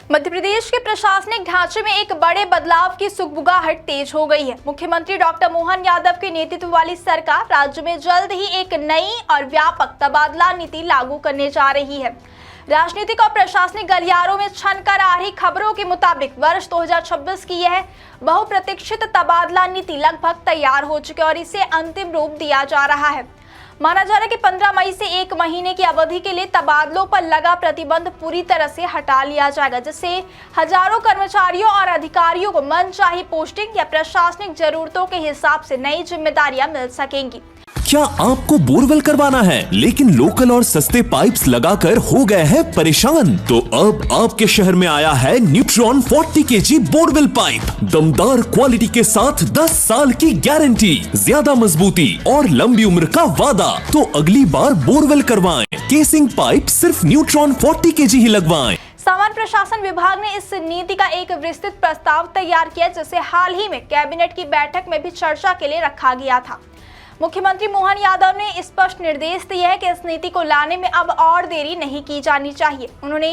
मध्य प्रदेश के प्रशासनिक ढांचे में एक बड़े बदलाव की सुगबुगाहट तेज हो गई है। मुख्यमंत्री डॉक्टर मोहन यादव के नेतृत्व वाली सरकार राज्य में जल्द ही एक नई और व्यापक तबादला नीति लागू करने जा रही है। राजनीतिक और प्रशासनिक गलियारों में छनकर आ रही खबरों के मुताबिक वर्ष 2026 की यह बहुप्रतीक्षित तबादला नीति लगभग तैयार हो चुकी है और इसे अंतिम रूप दिया जा रहा है। माना जा रहा है कि 15 मई से 1 महीने की अवधि के लिए तबादलों पर लगा प्रतिबंध पूरी तरह से हटा लिया जाएगा, जिससे हजारों कर्मचारियों और अधिकारियों को मनचाही पोस्टिंग या प्रशासनिक जरूरतों के हिसाब से नई जिम्मेदारियां मिल सकेंगी। क्या आपको बोरवेल करवाना है लेकिन लोकल और सस्ते पाइप्स लगाकर हो गए हैं परेशान? तो अब आपके शहर में आया है न्यूट्रॉन 40 kg बोरवेल पाइप। दमदार क्वालिटी के साथ 10 साल की गारंटी, ज्यादा मजबूती और लंबी उम्र का वादा। तो अगली बार बोरवेल करवाएं, केसिंग पाइप सिर्फ न्यूट्रॉन 40 kg ही लगवाएं। सामान्य प्रशासन विभाग ने इस नीति का एक विस्तृत प्रस्ताव तैयार किया, जिसे हाल ही में कैबिनेट की बैठक में भी चर्चा के लिए रखा गया था। मुख्यमंत्री मोहन यादव ने स्पष्ट निर्देश दिए हैं कि इस नीति को लाने में अब और देरी नहीं की जानी चाहिए। उन्होंने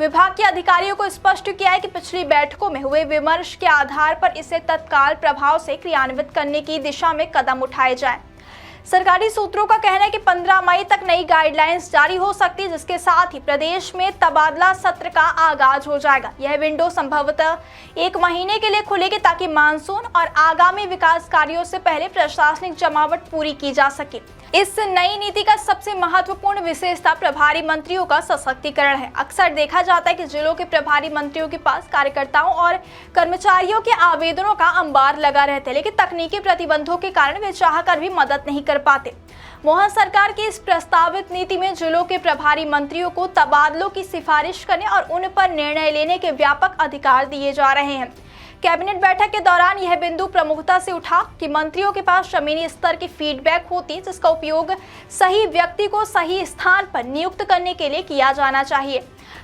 विभाग के अधिकारियों को स्पष्ट किया है कि पिछली बैठकों में हुए विमर्श के आधार पर इसे तत्काल प्रभाव से क्रियान्वित करने की दिशा में कदम उठाए जाएं। सरकारी सूत्रों का कहना है कि 15 मई तक नई गाइडलाइंस जारी हो सकती है, जिसके साथ ही प्रदेश में तबादला सत्र का आगाज हो जाएगा। यह विंडो संभवतः 1 महीने के लिए खुलेगी ताकि मानसून और आगामी विकास कार्यों से पहले प्रशासनिक जमावट पूरी की जा सके। इस नई नीति का सबसे महत्वपूर्ण विशेषता प्रभारी मंत्रियों का सशक्तिकरण है। अक्सर देखा जाता है कि जिलों के प्रभारी मंत्रियों के पास कार्यकर्ताओं और कर्मचारियों के आवेदनों का अंबार लगा रहता है, लेकिन तकनीकी प्रतिबंधों के कारण वे चाहकर भी मदद नहीं कर पाते। मोहन सरकार की इस प्रस्तावित नीति में जिलों के प्रभारी मंत्रियों को तबादलों की सिफारिश करने और उन पर निर्णय लेने के व्यापक अधिकार दिए जा रहे हैं। कैबिनेट बैठक के दौरान यह बिंदु प्रमुखता से उठा कि मंत्रियों के पास जमीनी स्तर की फीडबैक होती है, जिसका उपयोग सही व्यक्ति को सही स्थान पर नियुक्त करने के लिए किया जाना चाहिए।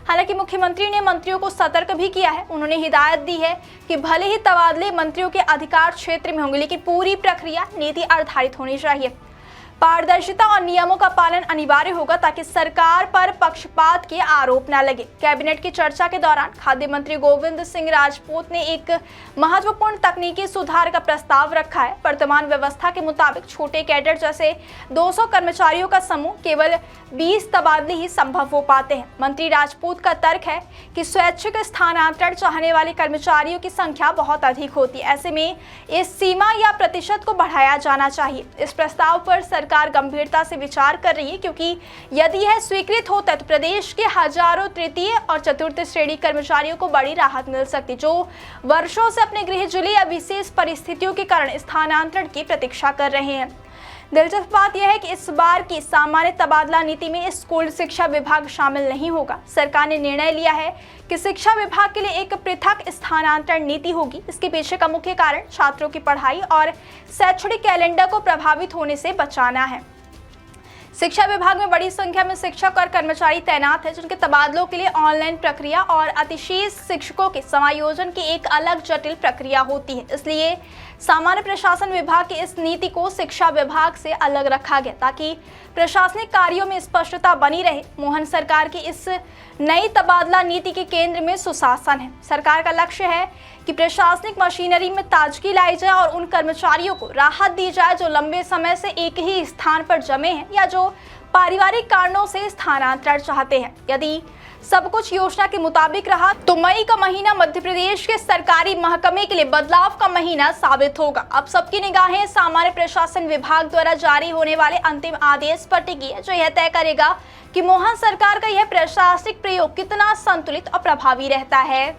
हालांकि मुख्यमंत्री ने मंत्रियों को सतर्क भी किया है। उन्होंने हिदायत दी है कि भले ही तबादले मंत्रियों के अधिकार क्षेत्र में होंगे, लेकिन पूरी प्रक्रिया नीति आधारित होनी चाहिए। पारदर्शिता और नियमों का पालन अनिवार्य होगा ताकि सरकार पर पक्षपात के आरोप न लगे। कैबिनेट की चर्चा के दौरान खाद्य मंत्री गोविंद सिंह राजपूत ने एक महत्वपूर्ण तकनीकी सुधार का प्रस्ताव रखा है। वर्तमान व्यवस्था के मुताबिक छोटे कैडर जैसे 200 कर्मचारियों का समूह केवल 20 तबादले ही संभव हो पाते हैं। मंत्री राजपूत का तर्क है कि स्वैच्छिक स्थानांतरण चाहने वाले कर्मचारियों की संख्या बहुत अधिक होती है। ऐसे में इस सीमा या प्रतिशत को बढ़ाया जाना चाहिए। इस प्रस्ताव पर सरकार गंभीरता से विचार कर रही है, क्योंकि यदि यह स्वीकृत होता है तो प्रदेश के हजारों तृतीय और चतुर्थ श्रेणी कर्मचारियों को बड़ी राहत मिल सकती, जो वर्षों से अपने गृह जिले या विशेष परिस्थितियों के कारण स्थानांतरण की प्रतीक्षा कर रहे हैं। दिलचस्प बात यह है कि इस बार की सामान्य तबादला नीति में स्कूल शिक्षा विभाग शामिल नहीं होगा। सरकार ने निर्णय लिया है कि शिक्षा विभाग के लिए एक पृथक स्थानांतरण नीति होगी। इसके पीछे का मुख्य कारण छात्रों की पढ़ाई और शैक्षणिक कैलेंडर को प्रभावित होने से बचाना है। शिक्षा विभाग में बड़ी संख्या में शिक्षक और कर्मचारी तैनात हैं, जिनके तबादलों के लिए ऑनलाइन प्रक्रिया और अतिशेष शिक्षकों के समायोजन की एक अलग जटिल प्रक्रिया होती है। इसलिए सामान्य प्रशासन विभाग की इस नीति को शिक्षा विभाग से अलग रखा गया ताकि प्रशासनिक कार्यों में स्पष्टता बनी रहे। मोहन सरकार की इस नई तबादला नीति के केंद्र में सुशासन है। सरकार का लक्ष्य है कि प्रशासनिक मशीनरी में ताजगी लाई जाए और उन कर्मचारियों को राहत दी जाए जो लंबे समय से एक ही स्थान पर जमे हैं या जो पारिवारिक कारणों से स्थानांतरण चाहते हैं। यदि सब कुछ योजना के मुताबिक रहा तो मई का महीना मध्य प्रदेश के सरकारी महकमे के लिए बदलाव का महीना साबित होगा। अब सबकी निगाहें सामान्य प्रशासन विभाग द्वारा जारी होने वाले अंतिम आदेश पर टिकी है, जो यह तय करेगा कि मोहन सरकार का यह प्रशासनिक प्रयोग कितना संतुलित और प्रभावी रहता है।